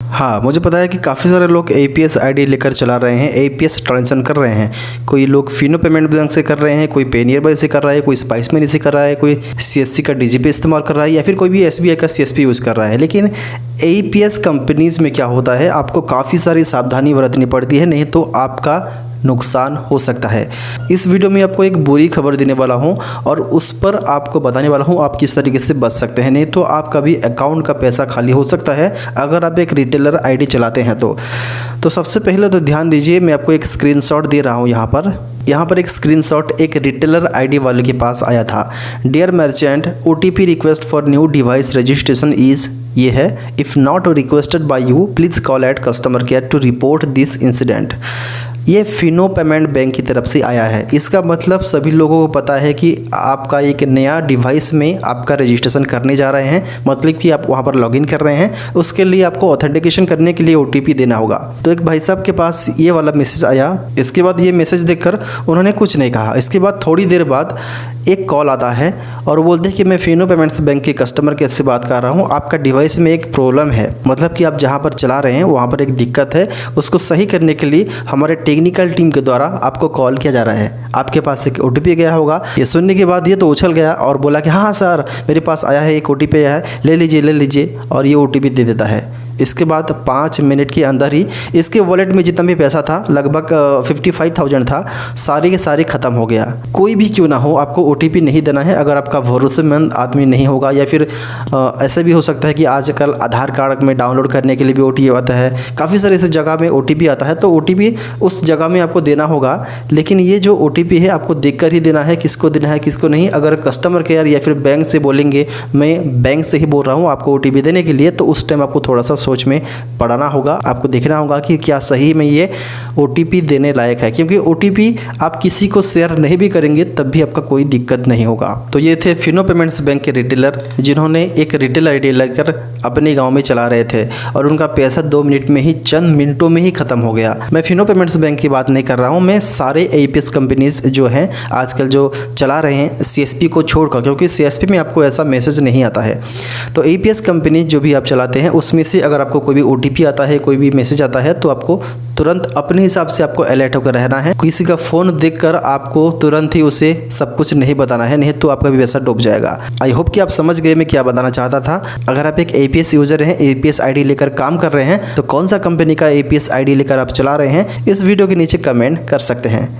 हाँ, मुझे पता है कि काफ़ी सारे लोग एपीएस आईडी लेकर चला रहे हैं, एपीएस ट्रांजेक्शन कर रहे हैं। कोई लोग फिनो पेमेंट बैंक से कर रहे हैं, कोई पेनियर बाई से कर रहा है, कोई स्पाइस मनी से कर रहा है, कोई सीएससी का डीजीपी इस्तेमाल कर रहा है या फिर कोई भी एसबीआई का सीएसपी यूज़ कर रहा है। लेकिन एपीएस कंपनीज़ में क्या होता है, आपको काफ़ी सारी सावधानी बरतनी पड़ती है, नहीं तो आपका नुकसान हो सकता है। इस वीडियो में आपको एक बुरी खबर देने वाला हूं और उस पर आपको बताने वाला हूं आप किस तरीके से बच सकते हैं, नहीं तो आपका भी अकाउंट का पैसा खाली हो सकता है अगर आप एक रिटेलर आईडी चलाते हैं तो सबसे पहले तो ध्यान दीजिए, मैं आपको एक स्क्रीनशॉट दे रहा हूं। यहाँ पर एक स्क्रीनशॉट एक रिटेलर आईडी वाले के पास आया था। Dear merchant, OTP request for new device registration is, ये है, if not requested by you please call at customer care to report this incident. ये फिनो पेमेंट बैंक की तरफ से आया है। इसका मतलब सभी लोगों को पता है कि आपका एक नया डिवाइस में आपका रजिस्ट्रेशन करने जा रहे हैं, मतलब कि आप वहाँ पर लॉगिन कर रहे हैं। उसके लिए आपको ऑथेंटिकेशन करने के लिए ओटीपी देना होगा। तो एक भाई साहब के पास ये वाला मैसेज आया। इसके बाद ये मैसेज देखकर उन्होंने कुछ नहीं कहा। इसके बाद थोड़ी देर बाद एक कॉल आता है और बोलते हैं कि मैं फिनो पेमेंट्स बैंक के कस्टमर केयर से बात कर रहा हूँ, आपका डिवाइस में एक प्रॉब्लम है, मतलब कि आप जहाँ पर चला रहे हैं वहाँ पर एक दिक्कत है, उसको सही करने के लिए हमारे टेक्निकल टीम के द्वारा आपको कॉल किया जा रहा है। आपके पास एक ओटीपी गया होगा। ये सुनने के बाद ये तो उछल गया और बोला कि हाँ सर, मेरे पास आया है, एक ओटीपी आया है, ले लीजिए, और ये ओटीपी दे देता है। इसके बाद 5 मिनट के अंदर ही इसके वॉलेट में जितना भी पैसा था, लगभग 55,000 था, सारे के सारे ख़त्म हो गया। कोई भी क्यों ना हो, आपको ओटीपी नहीं देना है अगर आपका भरोसेमंद आदमी नहीं होगा, या फिर ऐसे भी हो सकता है कि आजकल आधार कार्ड में डाउनलोड करने के लिए भी ओटीपी आता है, काफ़ी सारे ऐसे जगह में ओटीपी आता है, तो ओटीपी उस जगह में आपको देना होगा। लेकिन ये जो ओटीपी है आपको देख कर ही देना है, किसको देना है किसको नहीं। अगर कस्टमर केयर या फिर बैंक से बोलेंगे, मैं बैंक से ही बोल रहा हूँ आपको ओटीपी देने के लिए, तो उस टाइम आपको थोड़ा सा सोच में पढ़ना होगा। आपको देखना होगा कि क्या सही में ये ओटीपी देने लायक है, क्योंकि ओटीपी आप किसी को शेयर नहीं भी करेंगे तब भी आपका कोई दिक्कत नहीं होगा। तो ये थे फिनो पेमेंट्स बैंक के रिटेलर, जिन्होंने एक रिटेल आईडी लेकर अपने गांव में चला रहे थे और उनका पैसा 2 मिनट में ही, चंद मिनटों में ही खत्म हो गया। मैं फिनो पेमेंट्स बैंक की बात नहीं कर रहा हूँ, मैं सारे एपीएस कंपनीज जो हैं आजकल जो चला रहे हैं सीएसपी को छोड़कर, क्योंकि सीएसपी में आपको ऐसा मैसेज नहीं आता है। तो एपीएस कंपनी जो भी आप चलाते हैं उसमें से अगर आपको कोई भी ओटीपी आता है, कोई भी मैसेज आता है, तो आपको तुरंत अपने हिसाब से आपको अलर्ट होकर रहना है। किसी का फ़ोन देखकर आपको तुरंत ही उसे सब कुछ नहीं बताना है, नहीं तो आपका भी पैसा डूब जाएगा। आई होप कि आप समझ गए मैं क्या बताना चाहता था। अगर आप एक एपीएस यूजर हैं, एपीएस आईडी लेकर काम कर रहे हैं, तो कौन सा कंपनी का एपीएस आईडी लेकर आप चला रहे हैं, इस वीडियो के नीचे कमेंट कर सकते हैं।